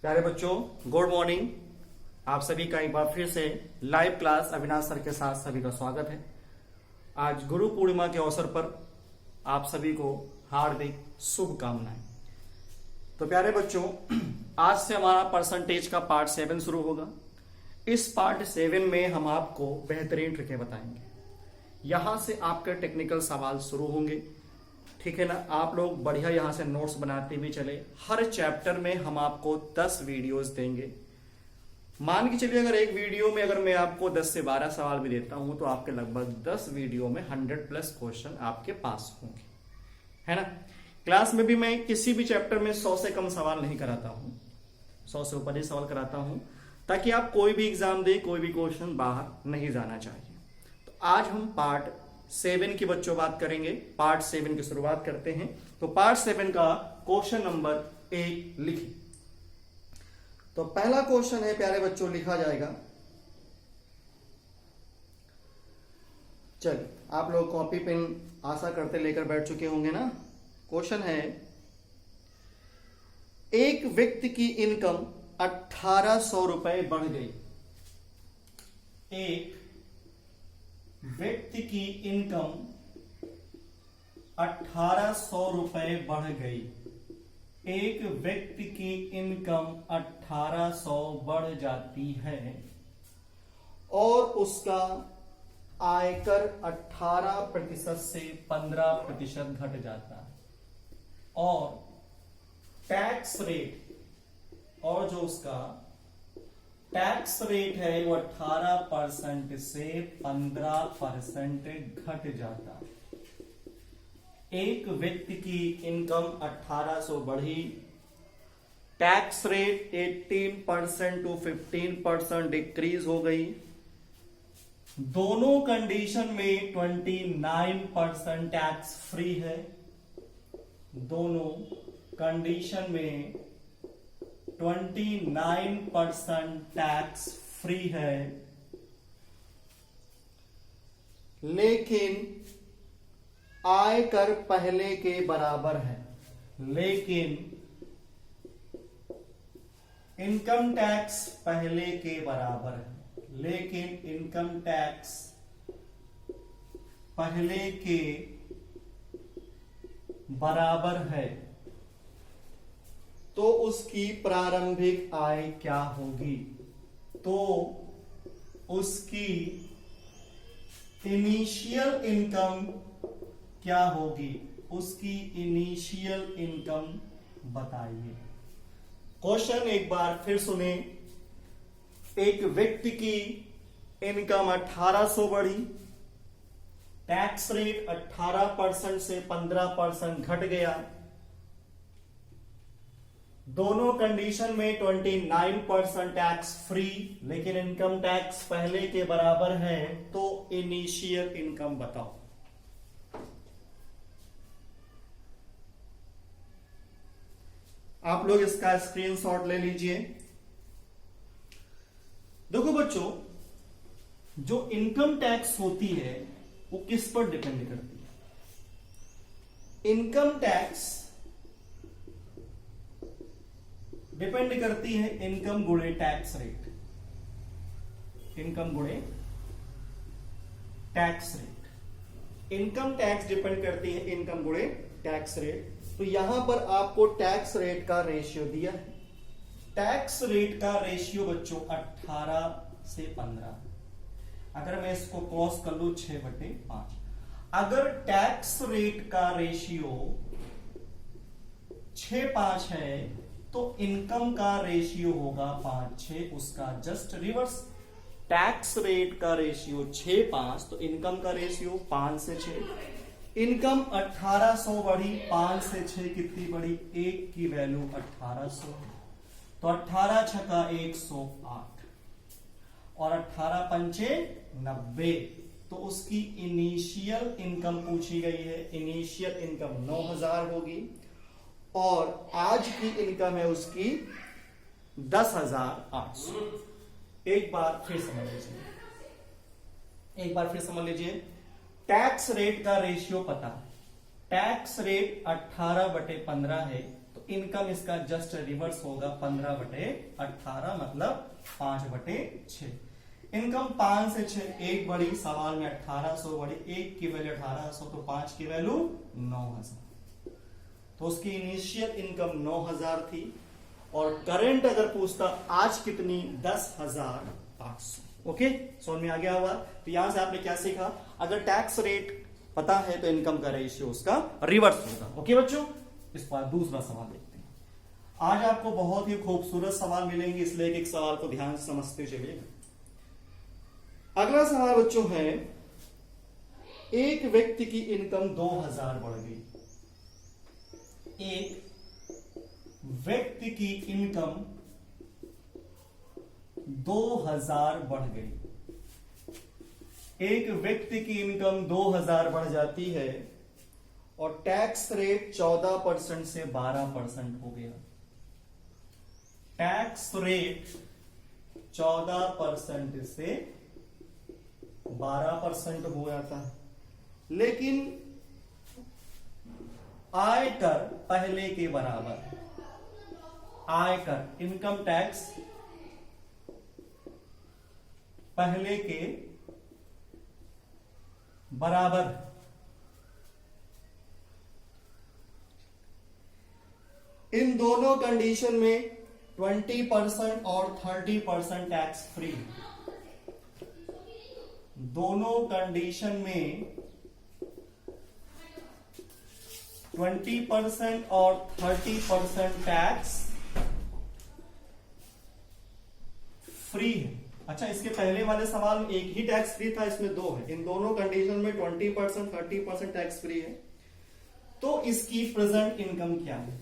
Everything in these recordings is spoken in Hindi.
प्यारे बच्चों, गुड मॉर्निंग। आप सभी का एक बार फिर से लाइव क्लास अविनाश सर के साथ सभी का स्वागत है। आज गुरु पूर्णिमा के अवसर पर आप सभी को हार्दिक शुभकामनाएं। तो प्यारे बच्चों, आज से हमारा परसेंटेज का पार्ट 7 शुरू होगा। इस पार्ट 7 में हम आपको बेहतरीन ट्रिकें बताएंगे। यहां से आपके टेक्निकल सवाल शुरू होंगे, ठीक है ना। आप लोग बढ़िया यहां से नोट्स बनाते भी चले। हर चैप्टर में हम आपको 10 वीडियोस देंगे। मान के चलिए अगर एक वीडियो में अगर मैं आपको 10 से 12 सवाल भी देता हूं तो आपके लगभग 10 वीडियो में 100+ क्वेश्चन आपके पास होंगे, है ना। क्लास में भी मैं किसी भी चैप्टर में 100 से कम सवाल नहीं कराता हूं, 100 से ऊपर ही सवाल कराता हूं, ताकि आप कोई भी एग्जाम दे, कोई भी क्वेश्चन बाहर नहीं जाना चाहिए। तो आज हम पार्ट 7 की बच्चों बात करेंगे। पार्ट 7 की शुरुआत करते हैं। तो पार्ट 7 का क्वेश्चन नंबर 1 लिखिए। तो पहला क्वेश्चन है प्यारे बच्चों, लिखा जाएगा। चलिए, आप लोग कॉपी पेन आशा करते लेकर बैठ चुके होंगे ना। क्वेश्चन है, एक व्यक्ति की इनकम 1800 रुपए बढ़ गई। एक व्यक्ति की इनकम 1800 रुपए बढ़ गई। एक व्यक्ति की इनकम 1800 बढ़ जाती है और उसका आयकर 18% से 15% घट जाता है, और टैक्स रेट, और जो उसका टैक्स रेट है वो 18% से 15% घट जाता है। एक व्यक्ति की इनकम 1800 बढ़ी, टैक्स रेट 18% टू 15% डिक्रीज हो गई। दोनों कंडीशन में 29% टैक्स फ्री है। दोनों कंडीशन में 29% टैक्स फ्री है, लेकिन आयकर पहले के बराबर है। लेकिन इनकम टैक्स पहले के बराबर है, लेकिन इनकम टैक्स पहले के बराबर है, तो उसकी प्रारंभिक आय क्या होगी? तो उसकी इनिशियल इनकम क्या होगी? उसकी इनिशियल इनकम बताइए। क्वेश्चन एक बार फिर सुने। एक व्यक्ति की इनकम 1800 बढ़ी, टैक्स रेट 18% से 15% घट गया। दोनों कंडीशन में 29% टैक्स फ्री, लेकिन इनकम टैक्स पहले के बराबर है, तो इनिशियल इनकम बताओ। आप लोग इसका स्क्रीनशॉट ले लीजिए। देखो बच्चों, जो इनकम टैक्स होती है वो किस पर डिपेंड करती है? इनकम टैक्स डिपेंड करती है इनकम गुणे टैक्स रेट। इनकम गुणे tax rate. Income tax depend करती है इनकम गुणे टैक्स रेट। तो यहां पर आपको टैक्स रेट का रेशियो दिया है। टैक्स रेट का रेशियो बच्चों 18 से 15। अगर मैं इसको क्रॉस कर लू 6/5, अगर टैक्स रेट का रेशियो 6/5 है तो इनकम का रेशियो होगा 5/6, उसका जस्ट रिवर्स। टैक्स रेट का रेशियो 6/5 तो इनकम का रेशियो 5 से 6। इनकम 1800 बढ़ी, 5 से 6 कितनी बढ़ी? 1 की वैल्यू 1800, तो 18 छका 108 और 18 पंचे 90, तो उसकी इनिशियल इनकम पूछी गई है। इनिशियल इनकम 9000 होगी, और आज की इनकम है उसकी 10,800। एक बार फिर समझ लीजिए, टैक्स रेट का रेशियो पता। टैक्स रेट 18/15 है, तो इनकम इसका जस्ट रिवर्स होगा 15/18 मतलब 5/6। इनकम 5 से 6 एक बढ़ी, सवाल में 1800 बढ़ी, एक की वैल्यू 1800 तो 5 की वैल्यू 9000, तो उसकी इनिशियल इनकम 9000 थी और करंट अगर पूछता आज कितनी 10,800। ओके, समझ में आ गया होगा। तो यहां से आपने क्या सीखा, अगर टैक्स रेट पता है तो इनकम का रेशियो उसका रिवर्स होगा। ओके बच्चों, इस बार दूसरा सवाल देखते हैं। आज आपको बहुत ही खूबसूरत सवाल मिलेंगे, इसलिए एक सवाल को ध्यान से समझते चलिएगा। अगला सवाल बच्चों है, एक व्यक्ति की इनकम 2000 बढ़ गई। एक व्यक्ति की इनकम 2000 बढ़ गई। एक व्यक्ति की इनकम 2000 बढ़ जाती है और टैक्स रेट 14% से 12% हो गया। टैक्स रेट 14% से 12% हो जाता है, लेकिन आयकर पहले के बराबर है। आयकर इनकम टैक्स पहले के बराबर। इन दोनों कंडीशन में 20% और 30% टैक्स फ्री। दोनों कंडीशन में 20% और 30% टैक्स फ्री है। अच्छा, इसके पहले वाले सवाल में एक ही टैक्स फ्री था, इसमें दो है। इन दोनों कंडीशन में 20% 30% टैक्स फ्री है। तो इसकी प्रेजेंट इनकम क्या है,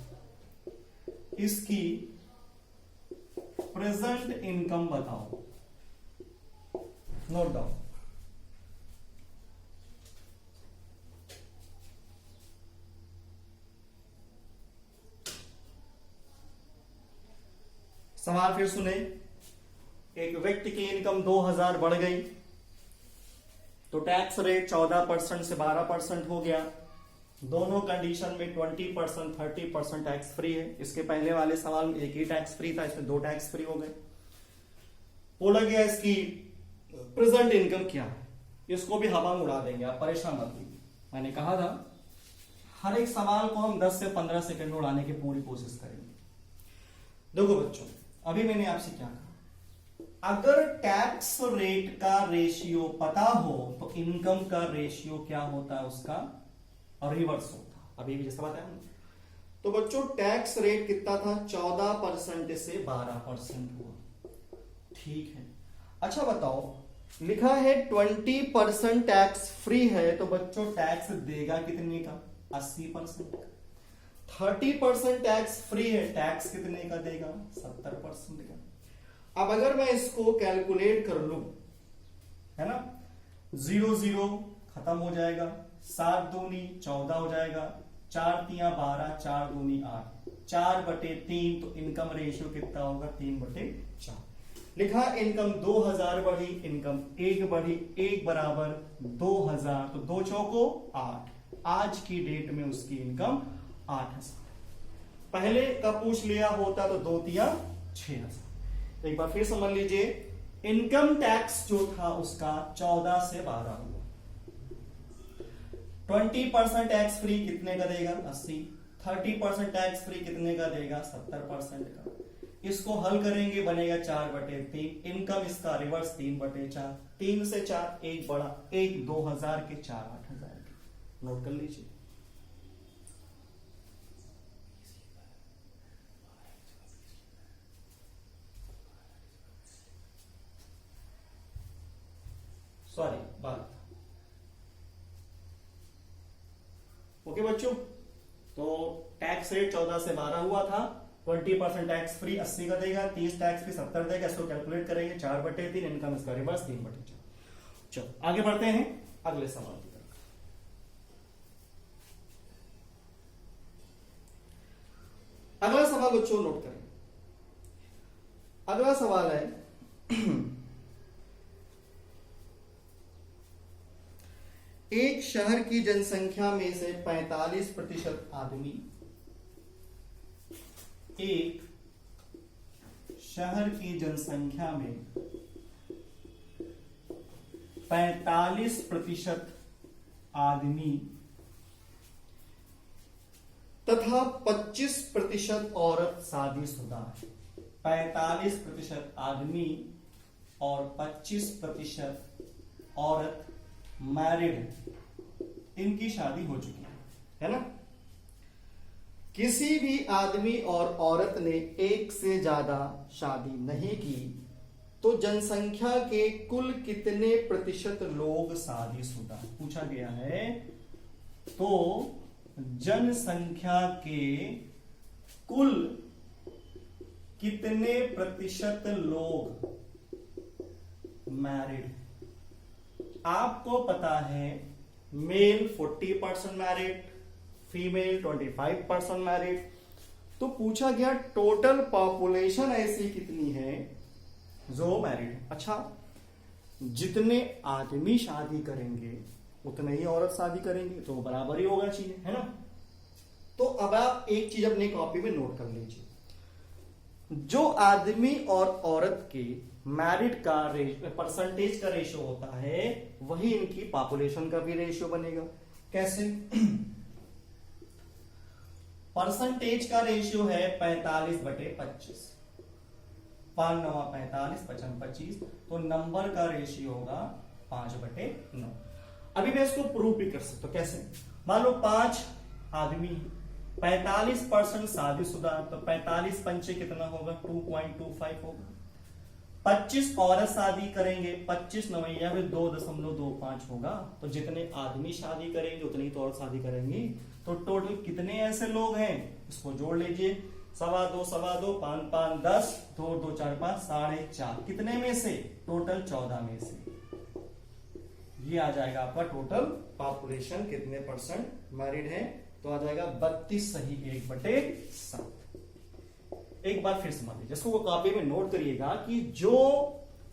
इसकी प्रेजेंट इनकम बताओ, नोट डाउन। सवाल फिर सुने, एक व्यक्ति की इनकम 2000 बढ़ गई तो टैक्स रेट 14% से 12% हो गया। दोनों कंडीशन में 20% 30% टैक्स फ्री है। इसके पहले वाले सवाल में एक ही टैक्स फ्री था, इसमें दो टैक्स फ्री हो गए। बोला गया इसकी प्रेजेंट इनकम क्या है, इसको भी हवा में उड़ा देंगे, आप परेशान मत होइए। मैंने कहा था हर एक सवाल को हम 10 से 15 सेकंड में उड़ाने की पूरी कोशिश करेंगे। देखो बच्चों, अभी मैंने आपसे क्या कहा, अगर टैक्स रेट का रेशियो पता हो तो इनकम का रेशियो क्या होता है, उसका रिवर्स होता। अभी भी जैसा बताया ना, तो बच्चों टैक्स रेट कितना था, 14% से 12% हुआ। ठीक है, अच्छा बताओ, लिखा है 20% टैक्स फ्री है, तो बच्चों टैक्स देगा कितने का, 80%। 30% टैक्स फ्री है, टैक्स कितने का देगा, 70% का। अब अगर मैं इसको कैलकुलेट कर लूं, है ना, 0 0 खत्म हो जाएगा, 7 दूनी 14 हो जाएगा, 4 तिया 12, 4 दूनी 8, 4/3, तो इनकम रेशियो कितना होगा, 3/4। लिखा इनकम 2000 बढ़ी, इनकम 1 बढ़ी, 1 बराबर 2000, तो 2 चौको 8। आज की डेट में उसकी इनकम 8000। पहले का पूछ लिया होता तो 2 तिया 6000। एक बार फिर समझ लीजिए, इनकम टैक्स जो था उसका 14 से 12 हुआ। 20% टैक्स फ्री कितने का देगा, 80। 30% टैक्स फ्री कितने का देगा, 70% का। इसको हल करेंगे, बनेगा 4/3। इनकम इसका रिवर्स 3/4। 3 से 4 एक बड़ा, 1 2000 के, 4 8000 के। नोट कर लीजिए। सॉरी, बात। ओके बच्चों, तो टैक्स रेट 14 से 12 हुआ था। 20% टैक्स फ्री 80 का देगा, 30 टैक्स फ्री 70 देगा। इसको कैलकुलेट करेंगे, 4/3, इनकम इसका रिवर्स 3/4। चलो आगे बढ़ते हैं अगले सवाल की तरफ। अगला सवाल बच्चों नोट करें। अगला सवाल है एक शहर की जनसंख्या में से 45% आदमी एक शहर की जनसंख्या में 45% आदमी तथा 25% औरत शादीशुदा है। 45% आदमी और 25% औरत मैरिड है, इनकी शादी हो चुकी है ना। किसी भी आदमी और औरत ने एक से ज्यादा शादी नहीं की तो जनसंख्या के कुल कितने प्रतिशत लोग शादीशुदा पूछा गया है। तो जनसंख्या के कुल कितने प्रतिशत लोग मैरिड। आपको पता है मेल 40% मैरिड, फीमेल 25% मैरिड। तो पूछा गया टोटल पॉपुलेशन ऐसी कितनी है जो मैरिड है। अच्छा, जितने आदमी शादी करेंगे उतने ही औरत शादी करेंगे तो बराबर ही होगा चाहिए, है ना। तो अब आप एक चीज अपनी कॉपी में नोट कर लीजिए, जो आदमी और औरत के मैरिड का परसेंटेज का रेशियो होता है वही इनकी पॉपुलेशन का भी रेशियो बनेगा। कैसे? परसेंटेज का रेशियो है 45/25, 5 9 45, 55 25, तो नंबर का रेशियो होगा 5/9। अभी मैं इसको प्रूव भी कर सकता हूं। कैसे? मान लो 5 आदमी, 45% शादीशुदा, तो 45 पंचे कितना होगा? 2.25 होगा। 25 औरत शादी करेंगे, 25 नवैया में 2.25 होगा। तो जितने आदमी शादी करेंगे उतनी ही तो औरत शादी करेंगी। तो टोटल कितने ऐसे लोग हैं इसको जोड़ लीजिए, 2.25, 2.25, 5 5 10, 2 2 4 5, 4.5। कितने में से? टोटल 14 में से। ये आ जाएगा आपका टोटल पॉपुलेशन कितने परसेंट मैरिड है। तो आ जाएगा 32 सही 1/7। एक बार फिर समझ लीजिए, जिसको वो कॉपी में नोट करिएगा कि जो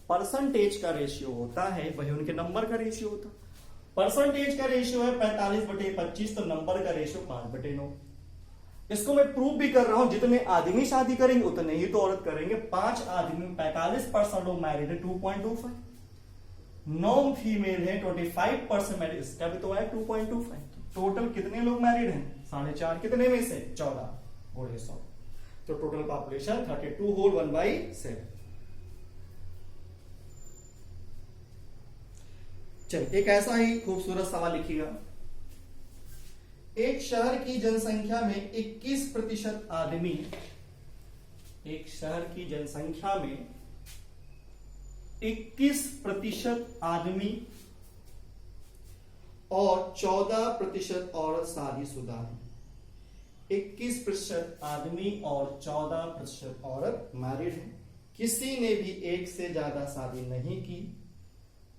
परसेंटेज का रेशियो होता है वही उनके नंबर का रेशियो होता है। परसेंटेज का रेशियो है 45/25, तो नंबर का रेशियो 5/9। इसको मैं प्रूव भी कर रहा हूं, जितने आदमी शादी करेंगे उतने ही तो औरत करेंगे। 5 आदमी 45% लोग मैरिड है, 2.25। 9 फीमेल है, 25% मैरिड, इसका भी तो है 2.25। टोटल कितने लोग मैरिड हैं? 4.5। कितने में से? 14 गुणे 100। तो टोटल पॉपुलेशन 32 होल 1/7। चलिए एक ऐसा ही खूबसूरत सवाल लिखिएगा। एक शहर की जनसंख्या में 21% आदमी, एक शहर की जनसंख्या में 21% आदमी और 14% औरत शादीशुदा है। 21% आदमी और 14% औरत मैरिड है। किसी ने भी एक से ज्यादा शादी नहीं की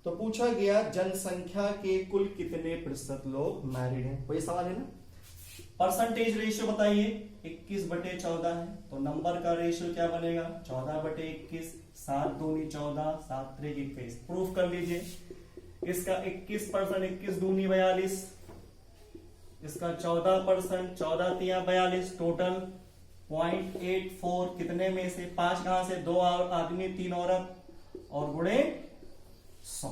तो पूछा गया जनसंख्या के कुल कितने प्रतिशत लोग मैरिड हैं। वही सवाल है ना। परसेंटेज रेशियो बताइए, 21/14 है, तो नंबर का रेशियो क्या बनेगा? 14/21, 7 दूनी 14, 7 3 21। प्रूफ कर लीजिए। इसका 21%, 21 दूनी 42, इसका 14%, 14 3 42, टोटल 0.84। कितने में से? 5 कहां से? 2 आदमी 3 औरत और गुणे 100।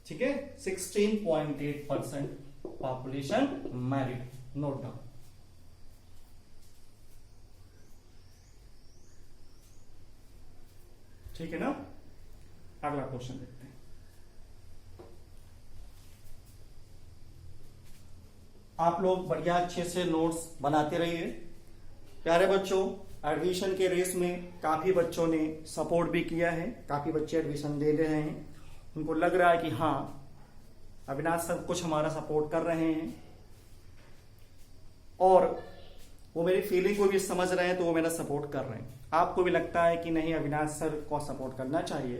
ठीक है, 16.8% पॉपुलेशन मैरिड। Note down. ठीक है ना। अगला क्वेश्चन देखते हैं। आप लोग बढ़िया अच्छे से नोट्स बनाते रहिए। प्यारे बच्चों, एडमिशन के रेस में काफी बच्चों ने सपोर्ट भी किया है, काफी बच्चे एडमिशन ले रहे हैं। उनको लग रहा है कि हाँ अविनाश सब कुछ हमारा सपोर्ट कर रहे हैं और वो मेरी फीलिंग को भी समझ रहे हैं, तो वो मेरा सपोर्ट कर रहे हैं। आपको भी लगता है कि नहीं अविनाश सर को सपोर्ट करना चाहिए,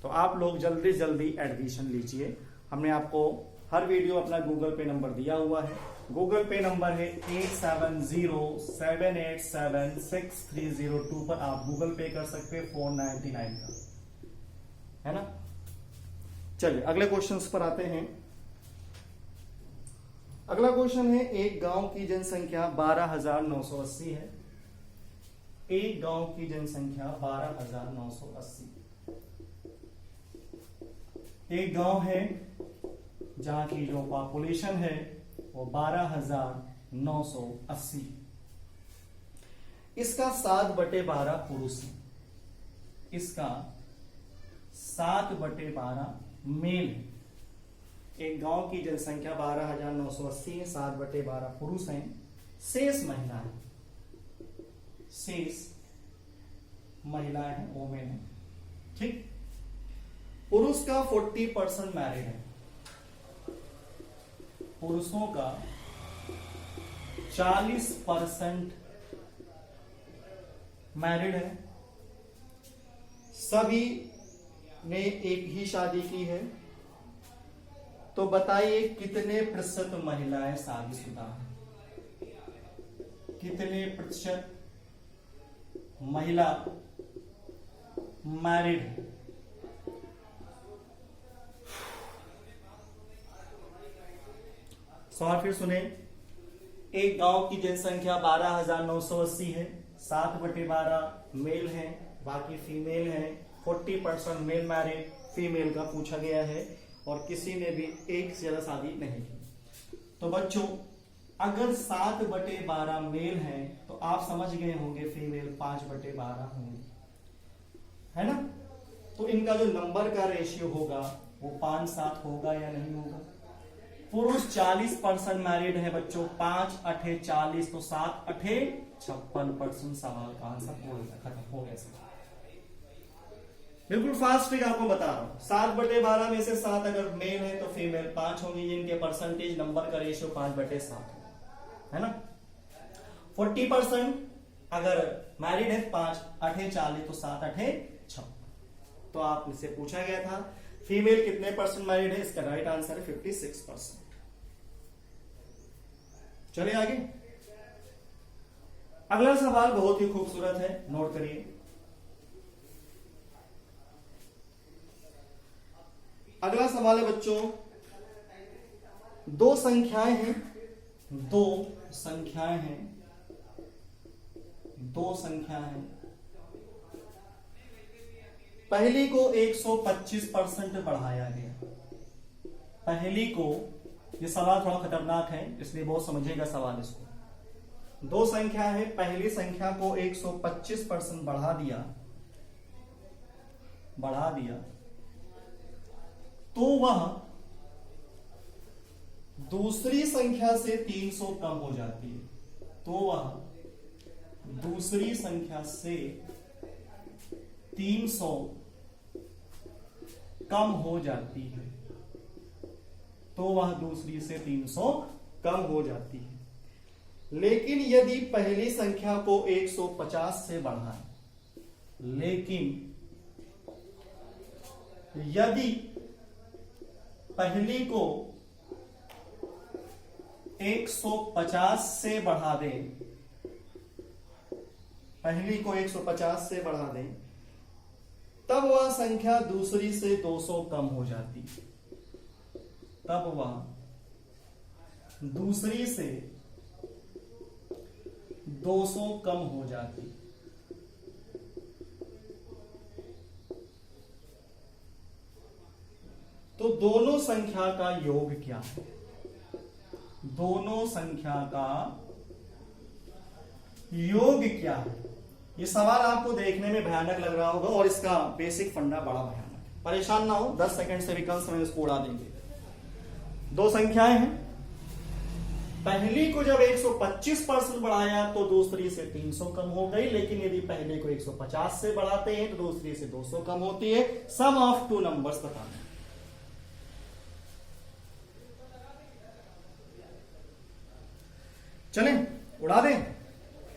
तो आप लोग जल्दी जल्दी एडमिशन लीजिए। हमने आपको हर वीडियो अपना गूगल पे नंबर दिया हुआ है। गूगल पे नंबर है 8707876302 पर आप गूगल पे कर सकते हैं 499 का, है ना। चलिए अगले क्वेश्चंस पर आते हैं। अगला क्वेश्चन है, एक गांव की जनसंख्या 12,980 है। एक गांव की जनसंख्या 12,980। एक गांव है जहां की जो पॉपुलेशन है वो 12,980। इसका 7/12 पुरुष है, इसका 7/12 मेल है। एक गांव की जनसंख्या 12,980 है, 7/12 पुरुष हैं, शेष महिला है, शेष महिलाएं हैं, वोमेन है। ठीक। पुरुष का 40% मैरिड है, पुरुषों का 40% मैरिड है। सभी ने एक ही शादी की है। तो बताइए कितने प्रतिशत महिलाएं शादीशुदा हैं? कितने प्रतिशत महिला मैरिड है? सवाल फिर सुने। एक गांव की जनसंख्या 12,980 है, 7/12 मेल है, बाकी फीमेल है। 40% मेल मैरिड, फीमेल का पूछा गया है और किसी ने भी एक से ज्यादा शादी नहीं की। तो बच्चों अगर 7/12 मेल है तो आप समझ गए होंगे फीमेल 5/12 होंगी, है ना। तो इनका जो नंबर का रेशियो होगा वो 5-7 होगा या नहीं होगा। पुरुष 40% मैरिड है बच्चों, 5×8 = 40, तो 7×8 = 56%। सवाल का आंसर खत्म हो गया। बिल्कुल फास्ट ट्रिक आपको बता रहा हूं। 7/12 में से 7 अगर मेल है तो फीमेल 5 होंगी, जिनके परसेंटेज नंबर का रेशियो 5/7 है ना। 40% अगर मैरिड है, 5×8 = 40, तो 7×8 = 56। तो आपसे पूछा गया था फीमेल कितने परसेंट मैरिड है, इसका राइट आंसर है 56%। चलिए आगे। अगला सवाल बहुत ही खूबसूरत है, नोट करिए। अगला सवाल है बच्चों, दो संख्याएं हैं, दो संख्याएं हैं। पहली को 125% बढ़ाया गया। पहली को, ये सवाल थोड़ा खतरनाक है इसलिए बहुत समझिएगा सवाल इसको। दो संख्या है, पहली संख्या को 125% बढ़ा दिया तो वह दूसरी संख्या से 300 कम हो जाती है। तो वह दूसरी संख्या से 300 कम हो जाती है। तो वह दूसरी से 300 कम हो जाती है। लेकिन यदि पहली संख्या को 150 से बढ़ाएं, लेकिन यदि पहली को 150 से बढ़ा दें, पहली को 150 से बढ़ा दें, तब वह संख्या दूसरी से 200 कम हो जाती। तब वह दूसरी से 200 कम हो जाती। तो दोनों संख्या का योग क्या है? दोनों संख्या का योग क्या है? ये सवाल आपको देखने में भयानक लग रहा होगा और इसका बेसिक फंडा बड़ा भयानक है। परेशान ना हो, 10 सेकंड से भी कम समय इसको उड़ा देंगे। दो संख्याएं हैं, पहली को जब 125% बढ़ाया तो दूसरी से 300 कम हो गई, लेकिन यदि पहले को 150 से बढ़ाते हैं तो दूसरी से 200 कम होती है। सम ऑफ टू नंबर्स बताना। चलें उड़ा दें,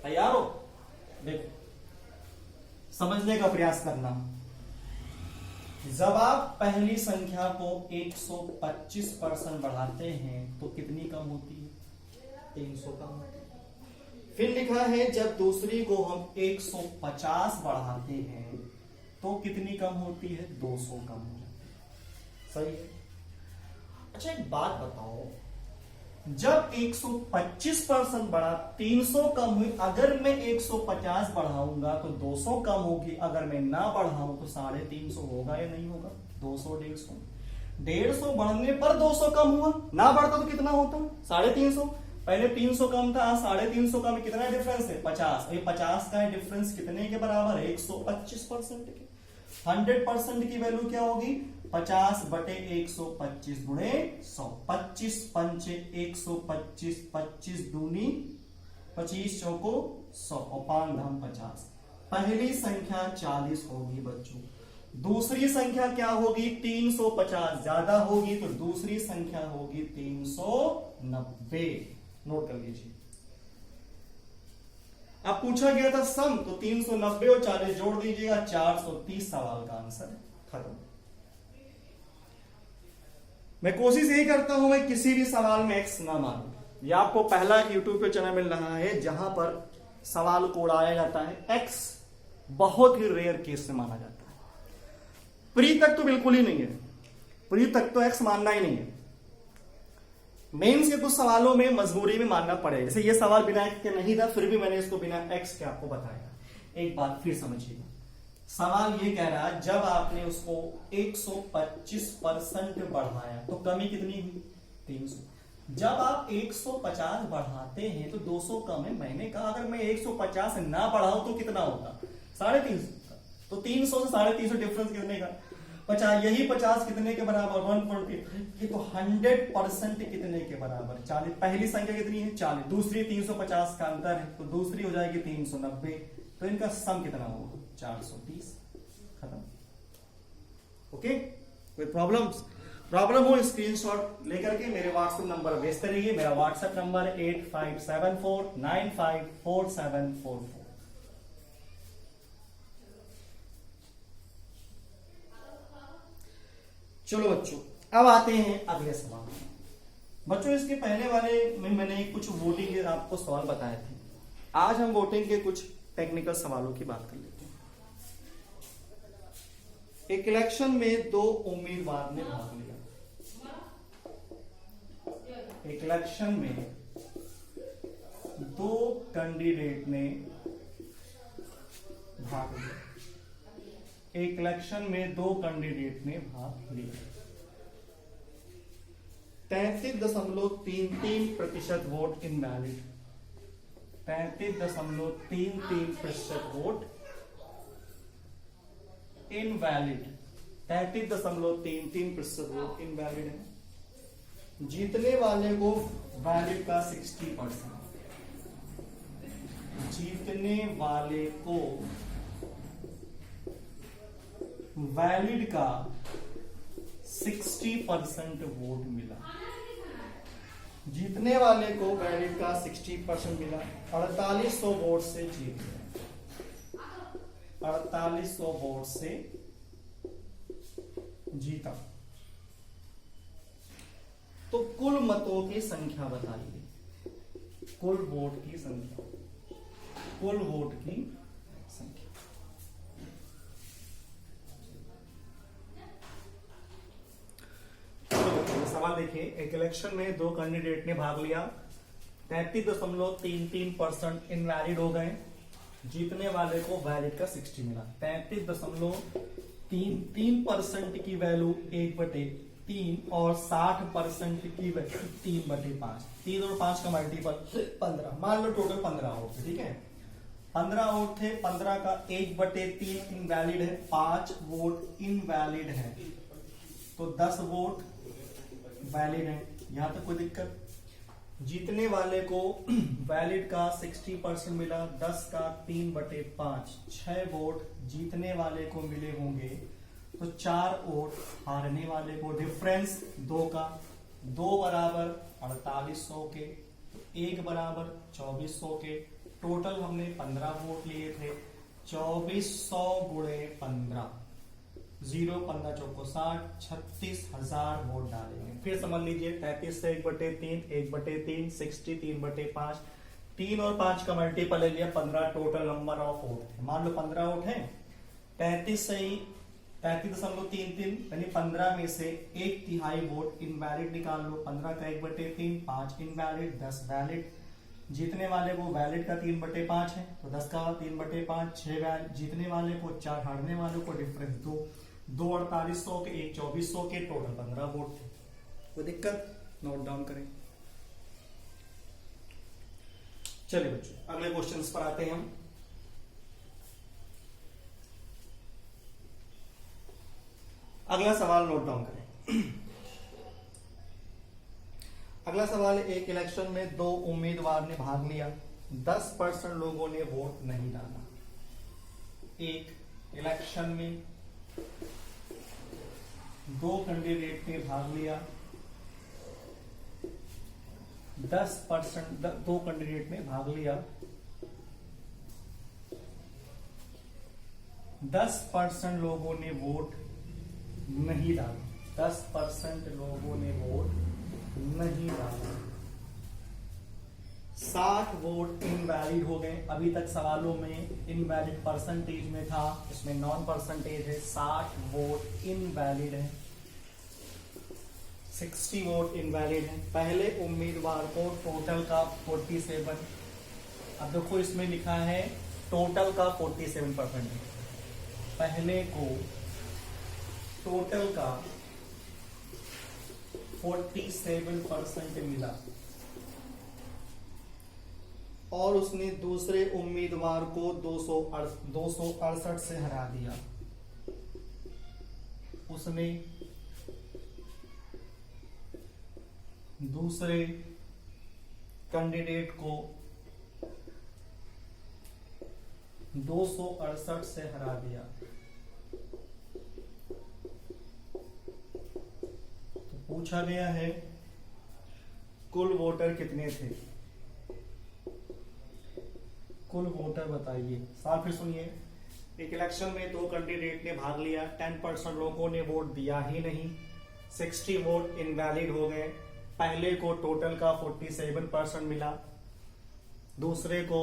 तैयार हो? देखो समझने का प्रयास करना। जब आप पहली संख्या को 125% बढ़ाते हैं तो कितनी कम होती है? 300 कम होती है। फिर लिखा है जब दूसरी को हम 150 बढ़ाते हैं तो कितनी कम होती है? 200 कम हो जाती है। सही है। अच्छा एक बात बताओ, जब 125% बढ़ा 300 कम हुई, अगर मैं 150 बढ़ाऊंगा तो 200 कम होगी, अगर मैं ना बढ़ाऊं तो 350 होगा या नहीं होगा? 200 150 बढ़ने पर 200 कम हुआ, ना बढ़ता तो कितना होता? 350। पहले 300 कम था, 350 का में कितना डिफरेंस है? 50। ये 50 का डिफरेंस कितने के बराबर है? 125% के। 100% की वैल्यू क्या होगी? 50 बटे 125 गुणे 100। 25 पंचे 125, 25 दूनी 25 चौको 100 और 5 धाम 50। पहली संख्या 40 होगी बच्चों। दूसरी संख्या क्या होगी? 350 ज्यादा होगी तो दूसरी संख्या होगी 390। नोट कर लीजिए। अब पूछा गया था सम, तो 390 और 40 जोड़ दीजिएगा, 430 सवाल का आंसर खत्म। मैं कोशिश यही करता हूं मैं किसी भी सवाल में एक्स ना मानूं। यह आपको पहला यूट्यूब पे चैनल मिल रहा है जहां पर सवाल को उड़ाया जाता है। एक्स बहुत ही रेयर केस से माना जाता है। प्री तक तो बिल्कुल ही नहीं है, प्री तक तो एक्स मानना ही नहीं है। मेंस के कुछ सवालों में मजबूरी में मानना पड़ेगा। जैसे ये सवाल बिना एक्स के नहीं था, फिर भी मैंने इसको बिना एक्स के आपको बताया। एक बात फिर समझिएगा, सवाल ये कह रहा है जब आपने उसको 125% बढ़ाया तो कमी कितनी हुई? 300। जब आप 150 बढ़ाते हैं तो 200 कम है। मैंने कहा अगर मैं 150 ना बढ़ाऊं तो कितना होगा? 350 का। तो 300 से 350 डिफरेंस कितने का? 50। यही 50 कितने के बराबर? 140। ये तो 100% कितने के बराबर? 40। पहली संख्या कितनी है? 40। दूसरी 350 का अंतर है तो दूसरी हो जाएगी 390। तो इनका सम कितना होगा? 430। खत्म। ओके, कोई प्रॉब्लम हो स्क्रीनशॉट लेकर के मेरे व्हाट्सएप नंबर भेजते रहिए। मेरा व्हाट्सएप नंबर 8574954744। चलो बच्चों, अब आते हैं अगले सवाल। बच्चों इसके पहले वाले में मैंने कुछ वोटिंग के आपको सवाल बताए थे। आज हम वोटिंग के कुछ टेक्निकल सवालों की बात कर लेते हैं। एक इलेक्शन में 2 उम्मीदवार ने भाग लिया। एक इलेक्शन में 2 कैंडिडेट ने भाग लिया। एक इलेक्शन में 2 कैंडिडेट ने भाग लिया। 33.33% vote invalid. 33.33% vote invalid. 33.33% vote invalid है। जीतने वाले को वैलिड का 60%। जीतने वाले को वैलिड का 60% वोट मिला। जीतने वाले को वैलिड का 60% मिला। 4800 वोट से जीत गए। 4800 वोट से जीता। तो कुल मतों की संख्या बताइए। कुल वोट की संख्या। कुल वोट की संख्या। सवाल देखिए, एक इलेक्शन में 2 कैंडिडेट ने भाग लिया। 33.33% इनवैलिड हो गए। जीतने वाले को वैलिड का 60 मिला। 33.33% की वैल्यू 1/3 और 60% की वैल्यू 3/5। 3 और 5 का मल्टीपल 15। मान लो टोटल 15 वोट थे, ठीक है। 15 वोट थे, 15 का 1/3 इनवैलिड है, 5 वोट इनवैलिड है, तो 10 वोट वैलिड है। यहां तक कोई दिक्कत? जीतने वाले को वैलिड का 60% मिला। 10 का 3/5, 6 वोट जीतने वाले को मिले होंगे, तो 4 वोट हारने वाले को। डिफरेंस 2 का, 2 बराबर 4800 के, 1 बराबर 2400 के। टोटल हमने 15 वोट लिए थे। 2400 गुणे 15, 0 15 चौको 60, 36,000 वोट डालेंगे। फिर समझ लीजिए 33 से 1/3, 1/3, 60, 3/5, 3 और 5 का मल्टीपल ले लिया 15। टोटल नंबर ऑफ वोट थे, मान लो 15 वोट है। 33 से ही 33.33 यानी 15 में से 1/3 वोट इनवैलिड निकाल लो। 15 का 1/3, 5 इनवैलिड, 10 वैलिड। जीतने वाले को वैलिड का 3/5 है तो 10 का 3/5, 6 वैलिड। जीतने वाले को 4, हारने वाले को डिफरेंस 2, 2 4800 के, 1 2400 के, टोटल 15 वोट थे। कोई दिक्कत? नोट डाउन करें। चलिए बच्चों अगले क्वेश्चंस पर आते हैं हम। अगला सवाल नोट डाउन करें। अगला सवाल, एक इलेक्शन में 2 उम्मीदवार ने भाग लिया, 10% लोगों ने वोट नहीं डाला। एक इलेक्शन में 2 कैंडिडेट ने भाग लिया, 10% 2 कैंडिडेट ने भाग लिया, 10% लोगों ने वोट नहीं डाला, 10% लोगों ने वोट नहीं डाला, 60 वोट इनवैलिड हो गए। अभी तक सवालों में इनवैलिड परसेंटेज में था, इसमें नॉन परसेंटेज है। 60 वोट इनवैलिड है, 60 वोट इनवैलिड है। पहले उम्मीदवार को टोटल का 47, अब देखो इसमें लिखा है टोटल का 47%, पहले को टोटल का 47% मिला और उसने दूसरे उम्मीदवार को 268 से हरा दिया। उसने दूसरे कैंडिडेट को 268 से हरा दिया। तो पूछा गया है कुल वोटर कितने थे, कुल वोटर बताइए। साथ फिर सुनिए, एक इलेक्शन में 2 कैंडिडेट ने भाग लिया, 10% लोगों ने वोट दिया ही नहीं, 60 वोट इनवैलिड हो गए। पहले को टोटल का 47% मिला, दूसरे को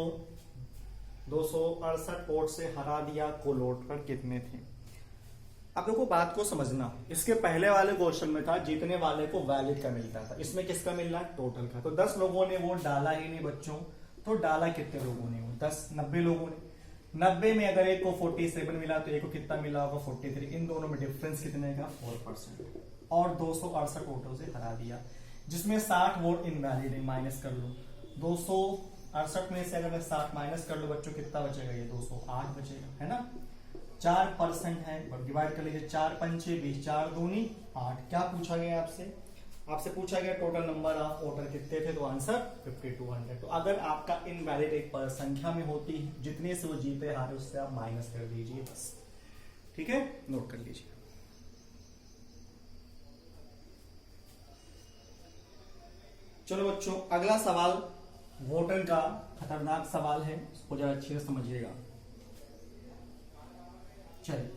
268 वोट से हरा दिया। कुल वोटर कितने थे? अब देखो बात को समझना, इसके पहले वाले क्वेश्चन में था जीतने वाले को वैलिड का मिलता था, इसमें किसका मिल रहा है? टोटल का। तो 10 लोगों ने वोट डाला ही नहीं बच्चों, तो डाला कितने लोगों ने? 90 लोगों ने। 90 में अगर एक को 47 मिला तो एक को कितना मिला होगा? 43। इन दोनों में डिफरेंस कितने का? 4%। और 268 वोटों से हरा दिया, जिसमें 60 वोट इनवैलिड है, माइनस कर लो। 268 में से अगर मैं 60 माइनस कर लो बच्चों, कितना बचेगा? ये 208 बचेगा, है ना। 4% है, डिवाइड कर लीजिए। 4 पंचे 20, 4 दूनी 8। क्या पूछा गया आपसे? आपसे पूछा गया टोटल नंबर ऑफ वोटर कितने थे, तो आंसर 5200। तो अगर आपका इनवैलिड एक संख्या में होती है, जितने से वो जीते हारे उससे आप माइनस कर दीजिए बस, ठीक है, नोट कर लीजिए। चलो बच्चों अगला सवाल वोटर का खतरनाक सवाल है, उसको जरा अच्छे से समझिएगा। चलिए,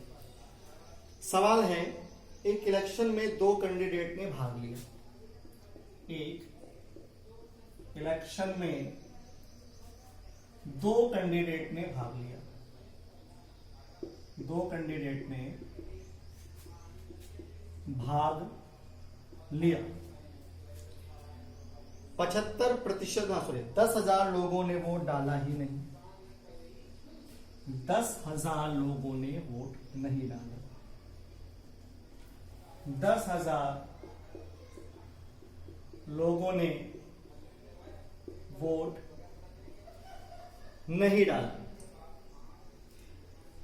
सवाल है एक इलेक्शन में 2 कैंडिडेट ने भाग लिया। एक इलेक्शन में 2 कैंडिडेट ने भाग लिया, 2 कैंडिडेट ने भाग लिया। 75% 10,000 लोगों ने वोट डाला ही नहीं, 10,000 लोगों ने वोट नहीं डाला। 10,000 लोगों ने वोट नहीं डाला।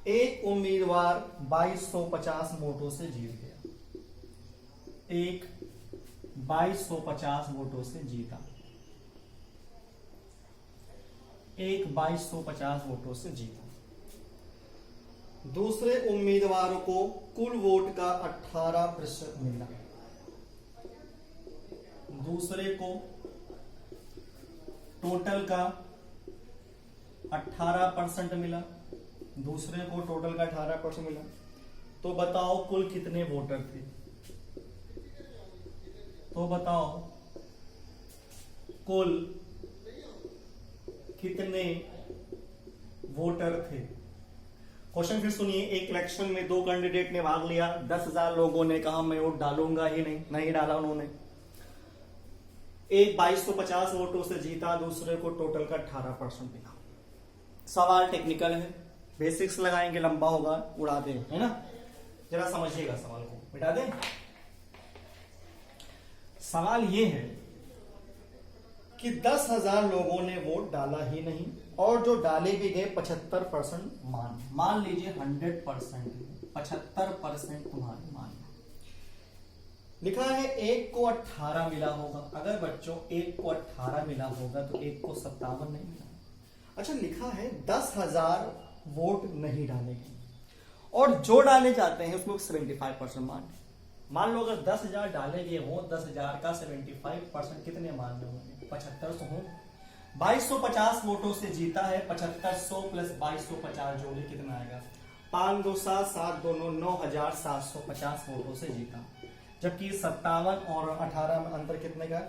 एक उम्मीदवार 2250 वोटों से जीत गया, एक 2250 वोटों से जीता, एक 2250 वोटों से जीता। दूसरे उम्मीदवार को कुल वोट का 18% मिला, दूसरे को टोटल का 18% मिला, दूसरे को टोटल का 18% मिला। तो बताओ कुल कितने वोटर थे? तो बताओ कुल कितने वोटर थे? क्वेश्चन फिर सुनिए। एक इलेक्शन में 2 कैंडिडेट ने भाग लिया, 10,000 लोगों ने कहा मैं वोट डालूंगा ही नहीं डाला उन्होंने। एक 2250 वोटों से जीता, दूसरे को टोटल का 18% मिला। सवाल टेक्निकल है, बेसिक्स लगाएंगे, लंबा होगा, उड़ा दे, है ना। जरा समझिएगा सवाल को, मिटा दें। सवाल ये है कि 10,000 लोगों ने वोट डाला ही नहीं, और जो डाले भी गए 75% मान लीजिए 100%, 75% तुम्हारे मान। लिखा है 1 को 18 मिला होगा। अगर बच्चों 1 को 18 मिला होगा तो 1 को 57 नहीं मिला। अच्छा, लिखा है 10,000 वोट नहीं डाले गए, और जो डाले जाते हैं उसमें 75% मान लो। अगर 10,000 डाले गए हो, 10,000 का 75% कितने मान में होंगे? 75 हो। 2250 वोटों से जीता है, 7500 प्लस 2250 जोड़े कितना आएगा? 5 2 7 7 2 9 9,750 वोटों से जीता। जबकि 57 और 18 में अंतर कितने का?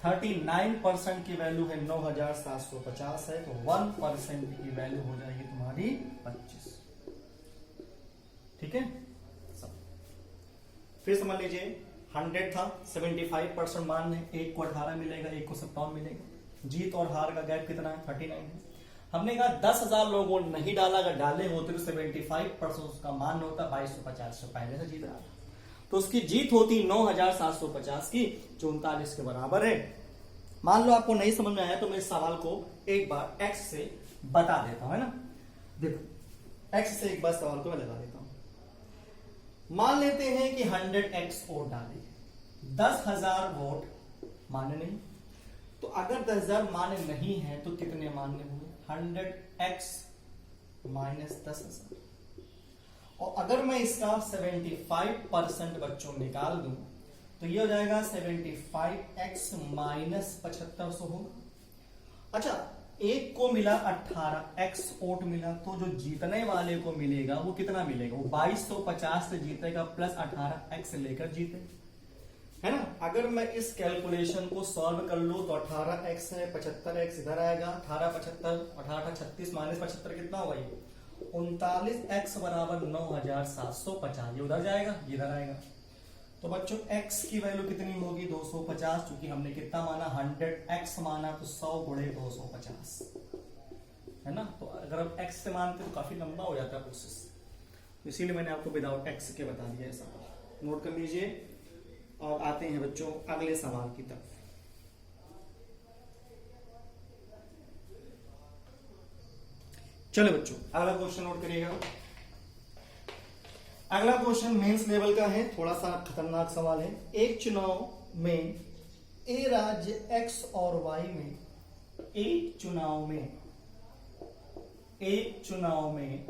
39% की वैल्यू है 9,750 है, तो 1% की वैल्यू हो जाएगी तुम्हारी 25। ठीक है, फिर समझ लीजिए 100 था, 75% मान है, 1 को 18 मिलेगा, 1 को 57 मिलेगा। जीत और हार का गैप कितना है? 39 है। हमने कहा 10,000 लोगों ने नहीं डाला, अगर डाले होते तो 75% उसका मान होता 2250 से पहले से जीत रहा था, तो उसकी जीत होती 9,750 की, जो 39 के बराबर है। मान लो आपको नहीं समझ में आया तो मैं इस सवाल को एक बार x से बता देता हूं, है ना। देखो x से एक बार सवाल को मैं लगा देता हूं। मान लेते हैं कि 100x वोट डाले, 10,000 वोट माने नहीं, तो अगर 10,000 माने नहीं है तो कितने मान्य हुए? 100x minus 10,000। और अगर मैं इसका 75% बच्चों निकाल दूं तो ये हो जाएगा 75x माइनस 7500 होगा। अच्छा, एक को मिला 18x वोट मिला, तो जो जीतने वाले को मिलेगा वो कितना मिलेगा? वो 2250 से जीतेगा प्लस 18x लेकर जीते, है ना। अगर मैं इस कैलकुलेशन को सॉल्व कर लूं तो 18x है, 75x इधर आएगा, 18 75 18 36 माइनस 75 कितना होगा? ये 39x बराबर 9,750। ये उधर जाएगा, ये इधर आएगा। तो बच्चों x की वैल्यू कितनी होगी? 250, क्योंकि हमने कितना माना? 100x माना, तो 100 गुणे 250, है ना। तो अगर आप x से मानते तो काफी लंबा हो जाता है प्रोसेस, इसीलिए मैंने आपको विदाउट x के बता दिया। ऐसा नोट कर लीजिए। और आते हैं बच्चों अगले सवाल की तरफ। चलो बच्चों, अगला क्वेश्चन नोट करिएगा। अगला क्वेश्चन मेंस लेवल का है, थोड़ा सा खतरनाक सवाल है। एक चुनाव में ए राज्य x और y में एक चुनाव में